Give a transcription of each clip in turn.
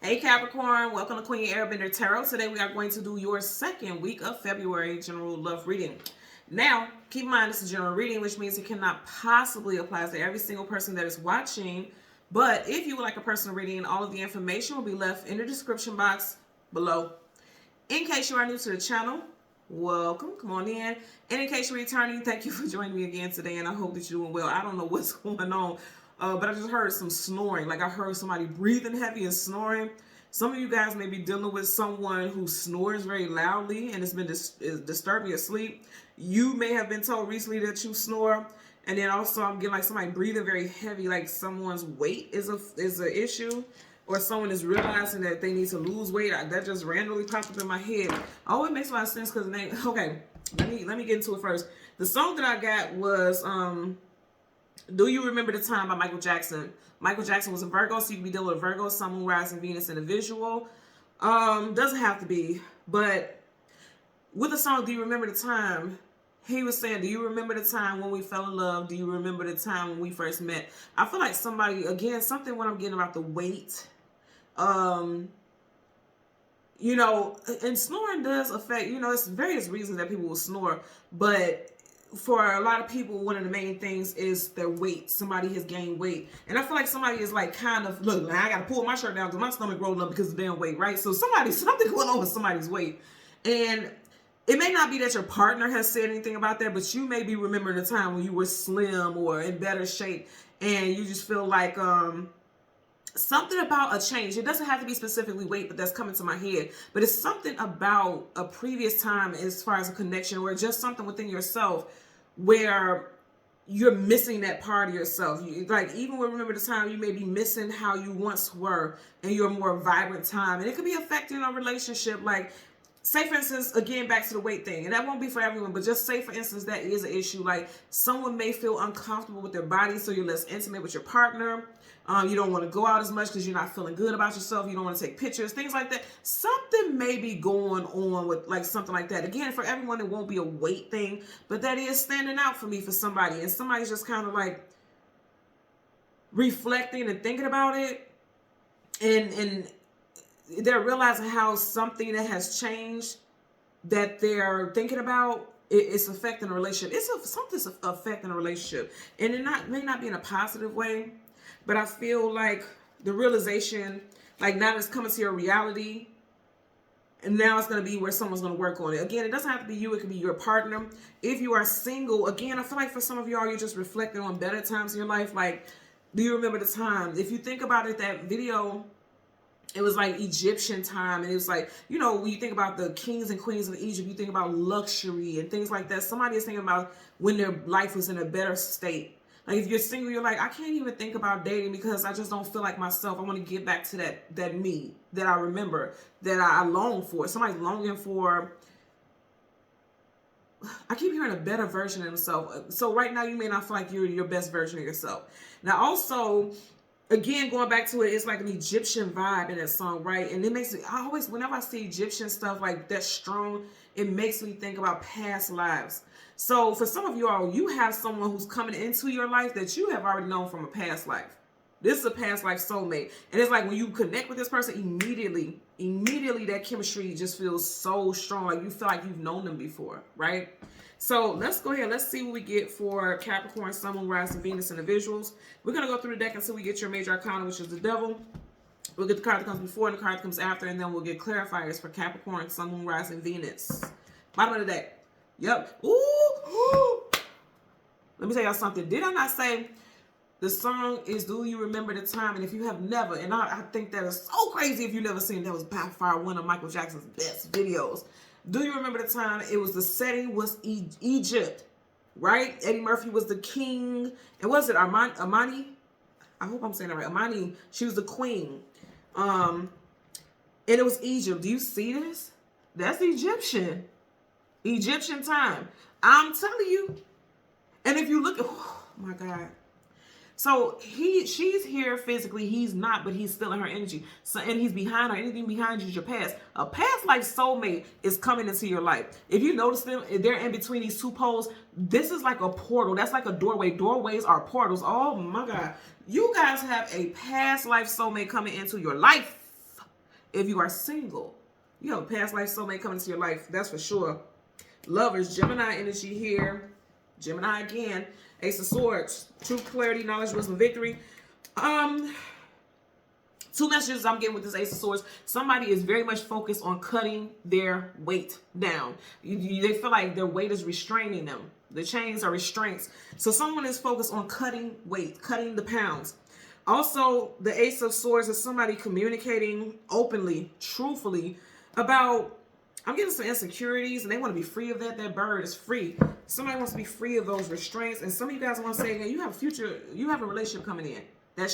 Hey Capricorn, welcome to Queen Airbender Tarot. Today we are going to do your second week of February general love reading. Now, keep in mind this is general reading, which means it cannot possibly apply to every single person that is watching. But if you would like a personal reading, all of the information will be left in the description box below. In case you are new to the channel, welcome, come on in. And in case you're returning, thank you for joining me again today, and I hope that you're doing well. I don't know what's going on. But I just heard some snoring. Like I heard somebody breathing heavy and snoring. Some of you guys may be dealing with someone who snores very loudly and has been disturbing your sleep. You may have been told recently that you snore. And then also I'm getting like somebody breathing very heavy, like someone's weight is an issue. Or someone is realizing that they need to lose weight. That just randomly popped up in my head. Oh, it makes a lot of sense because okay, let me get into it first. The song that I got was Do You Remember the Time by Michael Jackson. Michael Jackson was a Virgo, so you can be dealing with a Virgo, Sun, Moon, Rising, Venus, and a visual. Doesn't have to be, but with the song Do You Remember the Time, he was saying, do you remember the time when we fell in love? Do you remember the time when we first met? I feel like somebody, again, something when I'm getting about the weight. You know, and snoring does affect, you know, it's various reasons that people will snore, but for a lot of people, one of the main things is their weight. Somebody has gained weight. And I feel like somebody is like kind of, look, I got to pull my shirt down because my stomach rolled up because of damn weight, right? So something going on with somebody's weight. And it may not be that your partner has said anything about that, but you may be remembering the time when you were slim or in better shape and you just feel like something about a change. It doesn't have to be specifically weight, but that's coming to my head. But it's something about a previous time as far as a connection or just something within yourself where you're missing that part of yourself. Like even when remember the time, you may be missing how you once were in your more vibrant time. And it could be affecting a relationship. Like say for instance, again, back to the weight thing, and that won't be for everyone, but just say for instance, that is an issue. Like someone may feel uncomfortable with their body, so you're less intimate with your partner. You don't want to go out as much because you're not feeling good about yourself. You don't want to take pictures, things like that. Something may be going on with like something like that. Again, for everyone, it won't be a weight thing, but that is standing out for me for somebody. And somebody's just kind of like reflecting and thinking about it. And they're realizing how something that has changed that they're thinking about, it's affecting a relationship. Something's affecting a relationship. And it may not be in a positive way. But I feel like the realization, like now it's coming to your reality, and now it's going to be where someone's going to work on it. Again, it doesn't have to be you. It could be your partner. If you are single, again, I feel like for some of y'all, you're just reflecting on better times in your life. Like, do you remember the time? If you think about it, that video, it was like Egyptian time. And it was like, you know, when you think about the kings and queens of Egypt, you think about luxury and things like that. Somebody is thinking about when their life was in a better state. Like if you're single, you're like, I can't even think about dating because I just don't feel like myself. I want to get back to that me that I remember, that I long for. Somebody's longing for, I keep hearing a better version of themselves. So right now you may not feel like you're your best version of yourself. Now also, again, going back to it, it's like an Egyptian vibe in that song, right? And it makes me, whenever I see Egyptian stuff like that strong, it makes me think about past lives. So for some of you all, you have someone who's coming into your life that you have already known from a past life. This is a past life soulmate. And it's like when you connect with this person, immediately that chemistry just feels so strong. Like you feel like you've known them before, right? So let's go ahead. Let's see what we get for Capricorn, Sun, Moon, Rising, Venus, and the visuals. We're going to go through the deck until we get your major arcana, which is the Devil. We'll get the card that comes before and the card that comes after, and then we'll get clarifiers for Capricorn, Sun, Moon, Rising, Venus. Bottom of the deck. Yep. Ooh. Let me tell y'all something. Did I not say the song is Do You Remember the Time? And if you have never, and I think that is so crazy if you've never seen, that was by far one of Michael Jackson's best videos. Do you remember the time? It was the setting was Egypt, right? Eddie Murphy was the king. And was it Armani? I hope I'm saying that right. Armani, she was the queen. And it was Egypt. Do you see this? That's Egyptian time. I'm telling you. And if you look at, oh my God. So she's here physically. He's not, but he's still in her energy. So, and he's behind her. Anything behind you is your past. A past life soulmate is coming into your life. If you notice them, they're in between these two poles. This is like a portal. That's like a doorway. Doorways are portals. Oh my God. You guys have a past life soulmate coming into your life. if you are single. You have a past life soulmate coming into your life, that's for sure. Lovers, Gemini energy here. Gemini again. Ace of Swords, truth, clarity, knowledge, wisdom, victory. Two messages I'm getting with this Ace of Swords. Somebody is very much focused on cutting their weight down. They feel like their weight is restraining them. The chains are restraints. So someone is focused on cutting weight, cutting the pounds. Also, the Ace of Swords is somebody communicating openly, truthfully about, I'm getting some insecurities and they want to be free of that. That bird is free. Somebody wants to be free of those restraints. And some of you guys want to say, you have a future, you have a relationship coming in. That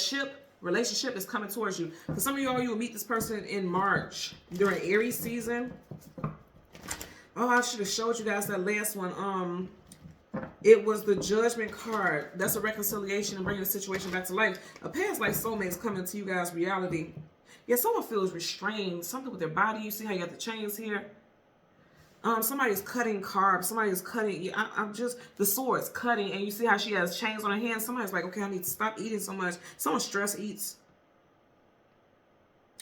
relationship is coming towards you. For some of y'all, you will meet this person in March during Aries season. Oh, I should have showed you guys that last one. It was the Judgment card. That's a reconciliation and bringing the situation back to life. A past life soulmate is coming to you guys' reality. Yeah, someone feels restrained. Something with their body. You see how you got the chains here? Somebody's cutting carbs. Somebody's cutting. Yeah, I'm just, the sword's cutting. And you see how she has chains on her hands. Somebody's like, okay, I need to stop eating so much. Someone stress eats.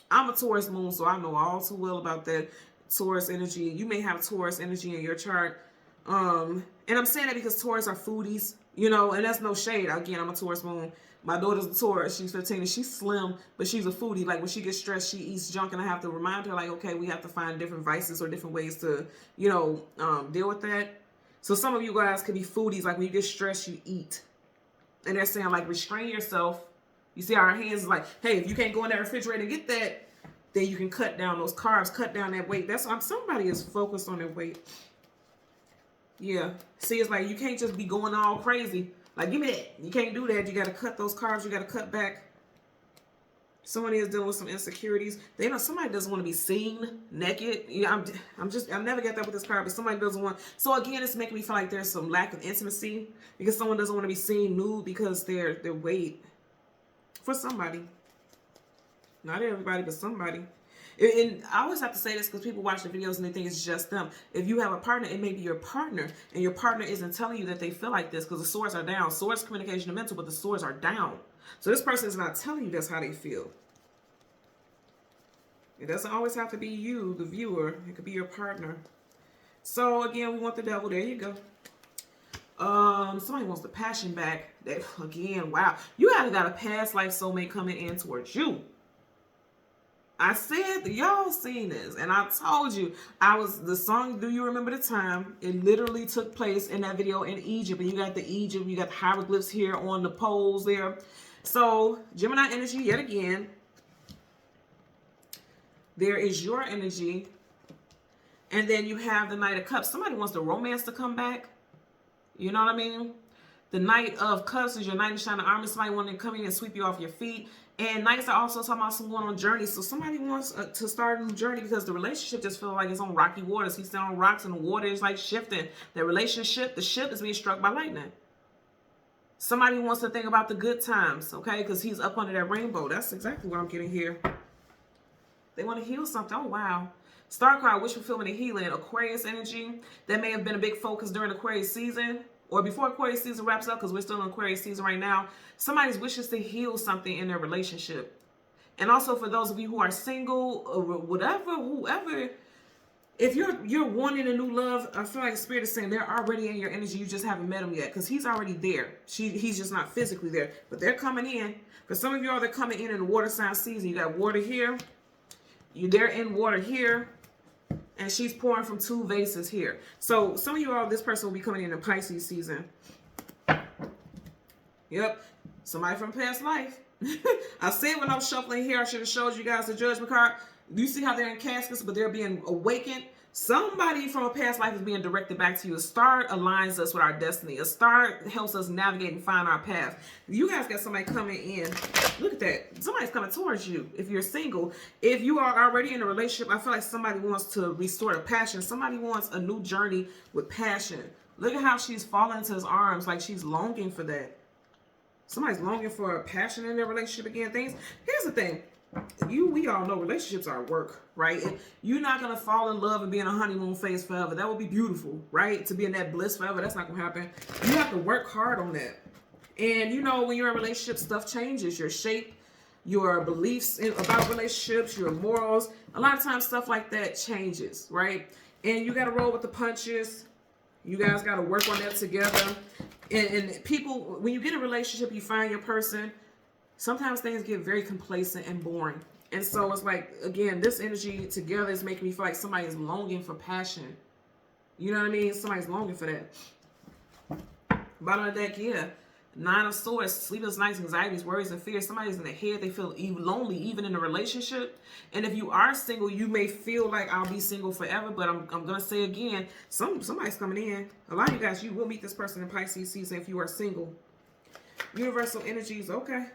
I'm a Taurus moon, so I know all too well about that Taurus energy. You may have Taurus energy in your chart. And I'm saying that because Taurus are foodies, you know, and that's no shade. Again, I'm a Taurus moon. My daughter's a Taurus. She's 15 and she's slim, but she's a foodie. Like when she gets stressed, she eats junk, and I have to remind her, like, okay, we have to find different vices or different ways to, you know, deal with that. So some of you guys could be foodies. Like when you get stressed, you eat. And they're saying, like, restrain yourself. You see our hands is like, hey, if you can't go in that refrigerator and get that, then you can cut down those carbs, cut down that weight. That's why somebody is focused on their weight. Yeah. See, it's like you can't just be going all crazy. Like, give me that. You can't do that. You got to cut those carbs. You got to cut back. Somebody is dealing with some insecurities. They know somebody doesn't want to be seen naked. Yeah, I never get that with this card, but somebody doesn't want. So again, it's making me feel like there's some lack of intimacy because someone doesn't want to be seen nude because their weight. For somebody. Not everybody, but somebody. And I always have to say this because people watch the videos and they think it's just them. If you have a partner, it may be your partner, and your partner isn't telling you that they feel like this because the swords are down. Swords, communication, and mental, but the swords are down. So this person is not telling you that's how they feel. It doesn't always have to be you, the viewer. It could be your partner. So again, we want the devil. There you go. Somebody wants the passion back. Again, wow. You got a past life soulmate coming in towards you. I said, y'all seen this, and I told you, the song, Do You Remember the Time? It literally took place in that video in Egypt, and you got you got the hieroglyphs here on the poles there. So, Gemini energy, yet again. There is your energy, and then you have the Knight of Cups. Somebody wants the romance to come back. You know what I mean? The Knight of Cups is your knight in shining armor. Somebody wanting to come in and sweep you off your feet. And Knights are also talking about someone on journey. So somebody wants to start a new journey because the relationship just feels like it's on rocky waters. He's standing on rocks and the water is like shifting. The relationship, the ship is being struck by lightning. Somebody wants to think about the good times, okay? Because he's up under that rainbow. That's exactly what I'm getting here. They want to heal something. Oh, wow. Star card, wish fulfillment and healing. Aquarius energy. That may have been a big focus during Aquarius season. Or before Aquarius season wraps up, because we're still in Aquarius season right now. Somebody's wishes to heal something in their relationship. And also for those of you who are single or whatever, whoever, if you're wanting a new love, I feel like Spirit is saying they're already in your energy. You just haven't met them yet because he's already there. He's just not physically there. But they're coming in. For some of y'all, they're coming in the water sign season. You got water here. They're in water here. And she's pouring from two vases here. So some of you all, this person will be coming in Pisces season. Yep. Somebody from past life. I said when I'm shuffling here, I should have showed you guys the Judgment card. You see how they're in caskets, but they're being awakened. Somebody from a past life is being directed back to you. A star aligns us with our destiny. A star helps us navigate and find our path. You guys got somebody coming in. Look at that. Somebody's coming towards you if you're single. If you are already in a relationship, I feel like somebody wants to restore the passion. Somebody wants a new journey with passion. Look at how she's falling into his arms like she's longing for that. Somebody's longing for a passion in their relationship again. Here's the thing. We all know relationships are work, right? And you're not going to fall in love and be in a honeymoon phase forever. That would be beautiful, right? To be in that bliss forever, that's not going to happen. You have to work hard on that. And you know, when you're in a relationship, stuff changes. Your shape, your beliefs about relationships, your morals. A lot of times stuff like that changes, right? And you got to roll with the punches. You guys got to work on that together. And people, when you get in a relationship, you find your person, sometimes things get very complacent and boring. And so it's like, again, this energy together is making me feel like somebody is longing for passion. You know what I mean? Somebody's longing for that. Bottom of the deck, yeah. 9 of Swords, sleepless nights, anxieties, worries, and fears. Somebody's in their head. They feel lonely, even in a relationship. And if you are single, you may feel like I'll be single forever. But I'm going to say again, somebody's coming in. A lot of you guys, you will meet this person in Pisces season if you are single. Universal energies, okay.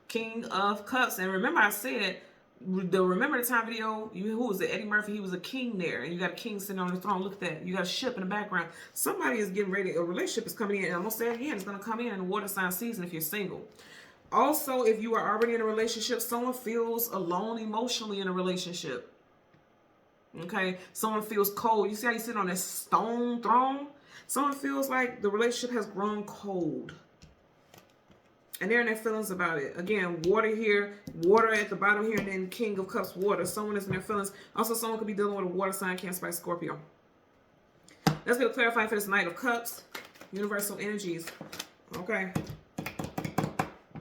King of Cups. And remember I said, remember the time video, who was it? Eddie Murphy, he was a king there. And you got a king sitting on the throne. Look at that. You got a ship in the background. Somebody is getting ready. A relationship is coming in. And I'm going to say it again. It's going to come in the water sign season if you're single. Also, if you are already in a relationship, someone feels alone emotionally in a relationship. Okay? Someone feels cold. You see how you sit on this stone throne? Someone feels like the relationship has grown cold. And they're in their feelings about it. Again, water here, water at the bottom here, and then King of Cups, water. Someone is in their feelings. Also, someone could be dealing with a water sign, Cancer, Pisces, Scorpio. Let's get a clarifying for this Knight of Cups. Universal energies. Okay.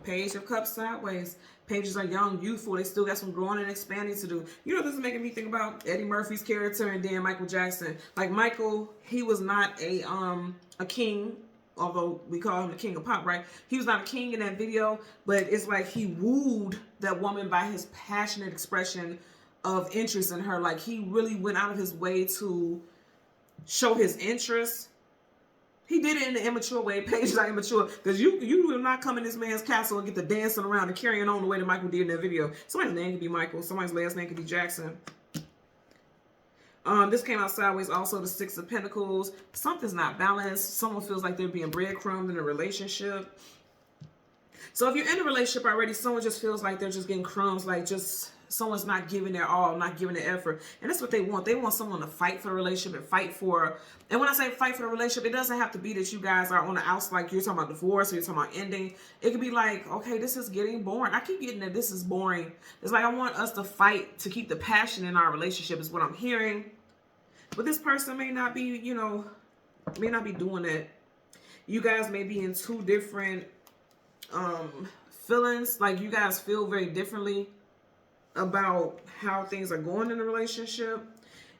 Page of Cups sideways. Pages are young, youthful. They still got some growing and expanding to do. You know, this is making me think about Eddie Murphy's character and then Michael Jackson. Like Michael, he was not a king. Although we call him the king of pop, right? He was not a king in that video, but it's like he wooed that woman by his passionate expression of interest in her. Like he really went out of his way to show his interest. He did it in an immature way. Pages are immature because you will not come in this man's castle and get the dancing around and carrying on the way that Michael did in that video. Somebody's name could be Michael. Somebody's last name could be Jackson. This came out sideways also, the Six of Pentacles. Something's not balanced. Someone feels like they're being breadcrumbed in a relationship. So if you're in a relationship already, someone just feels like they're just getting crumbs, like just someone's not giving their all, not giving their effort. And that's what they want. They want someone to fight for a relationship and fight for, and when I say fight for a relationship, it doesn't have to be that you guys are on the outs, like you're talking about divorce or you're talking about ending. It could be like, okay, this is getting boring. I keep getting that this is boring. It's like I want us to fight to keep the passion in our relationship is what I'm hearing. But this person may not be, you know, may not be doing that. You guys may be in two different feelings. Like you guys feel very differently about how things are going in a relationship.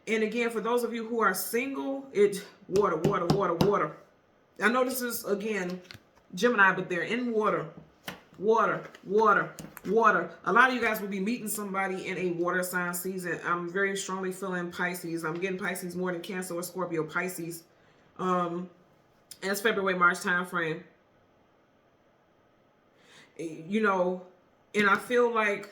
And again, for those of you who are single, it's water, water, water, water. I know this is, again, Gemini, but they're in water. Water, water, water. A lot of you guys will be meeting somebody in a water sign season. I'm very strongly feeling Pisces. I'm getting Pisces more than Cancer or Scorpio. Pisces. And it's February, March time frame. You know, and I feel like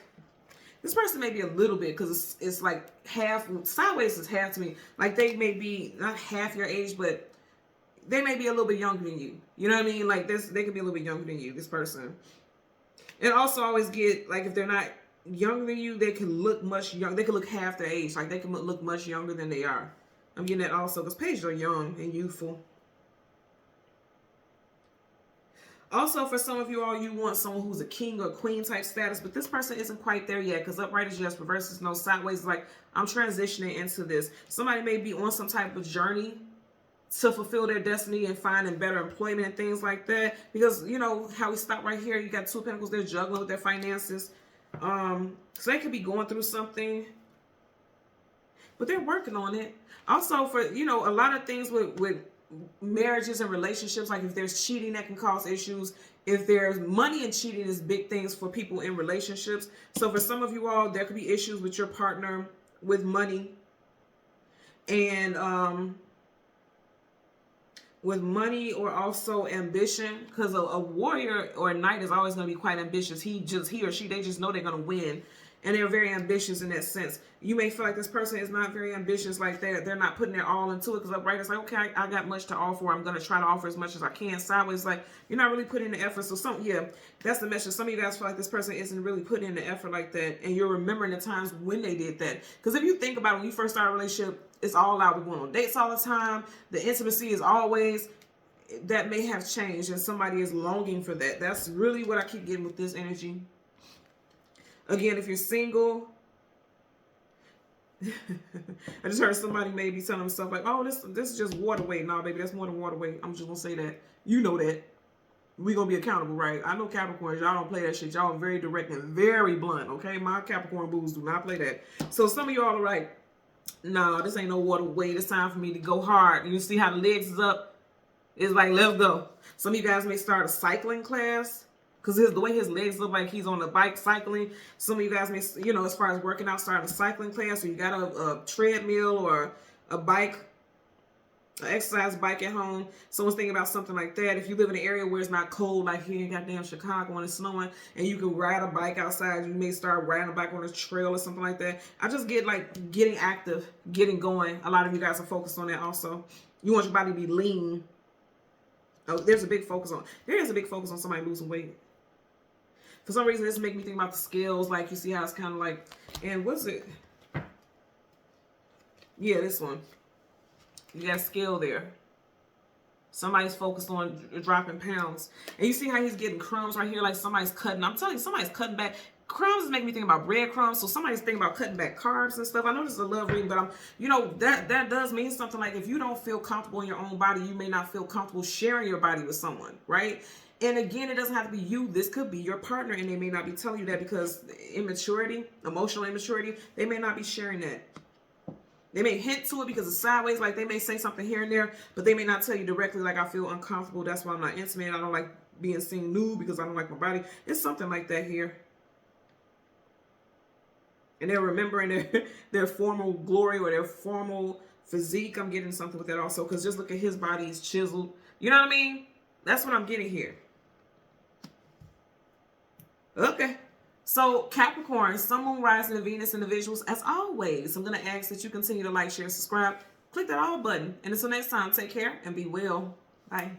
this person may be a little bit, because it's like half, sideways is half to me. Like they may be not half your age, but they may be a little bit younger than you. You know what I mean? Like this, they could be a little bit younger than you, this person. And also always get, like if they're not younger than you, they can look much young. They can look half their age. Like they can look much younger than they are. I'm getting that also because pages are young and youthful. Also, for some of you all, you want someone who's a king or queen type status, but this person isn't quite there yet because upright is yes, reverse is no, sideways is like, I'm transitioning into this. Somebody may be on some type of journey to fulfill their destiny and finding better employment and things like that. Because, you know, how we stop right here, you got Two of Pentacles, they're juggling with their finances. So they could be going through something, but they're working on it. Also, for, you know, a lot of things with marriages and relationships, like if there's cheating, that can cause issues. If there's money and cheating is big things for people in relationships. So for some of you all, there could be issues with your partner with money and with money, or also ambition, because a warrior or a knight is always going to be quite ambitious. He or she, they just know they're going to win. And they're very ambitious in that sense. You may feel like this person is not very ambitious, like they're not putting their all into it. Because upright, it's like, okay, I got much to offer. I'm going to try to offer as much as I can. Sideways, like, you're not really putting in the effort. So yeah, that's the message. Some of you guys feel like this person isn't really putting in the effort like that. And you're remembering the times when they did that. Because if you think about it, when you first start a relationship, it's all out. We're going on dates all the time. The intimacy is always, that may have changed. And somebody is longing for that. That's really what I keep getting with this energy. Again, if you're single, I just heard somebody maybe telling themselves like, oh, this is just water weight. No, baby, that's more than water weight. I'm just gonna say that. You know that. We gonna be accountable, right? I know Capricorns, y'all don't play that shit. Y'all are very direct and very blunt, okay? My Capricorn boos do not play that. So some of y'all are like, no, this ain't no water weight. It's time for me to go hard. And you see how the legs is up? It's like, let's go. Some of you guys may start a cycling class because the way his legs look like he's on a bike cycling. Some of you guys may, you know, as far as working out, start a cycling class, or you got a treadmill or a bike, an exercise bike at home. Someone's thinking about something like that. If you live in an area where it's not cold, like here in goddamn Chicago when it's snowing, and you can ride a bike outside, you may start riding a bike on a trail or something like that. I just get like getting active, getting going. A lot of you guys are focused on that also. You want your body to be lean. Oh, there is a big focus on somebody losing weight. For some reason, this makes me think about the scales. Like, you see how it's kind of like, and what's it? Yeah, this one. You got scale there. Somebody's focused on dropping pounds. And you see how he's getting crumbs right here? Like somebody's cutting. I'm telling you, somebody's cutting back. Crumbs make me think about breadcrumbs. So somebody's thinking about cutting back carbs and stuff. I know this is a love reading, but you know, that does mean something. Like if you don't feel comfortable in your own body, you may not feel comfortable sharing your body with someone, right? And again, it doesn't have to be you. This could be your partner, and they may not be telling you that because immaturity, emotional immaturity, they may not be sharing that. They may hint to it because it's sideways, like they may say something here and there, but they may not tell you directly, like, I feel uncomfortable, that's why I'm not intimate, I don't like being seen nude because I don't like my body. It's something like that here. And they're remembering their formal glory or their formal physique. I'm getting something with that also, because just look at his body, he's chiseled. You know what I mean? That's what I'm getting here. Okay. So Capricorn, Sun, Moon, Rising, and Venus individuals, as always, I'm going to ask that you continue to like, share, subscribe. Click that all button. And until next time, take care and be well. Bye.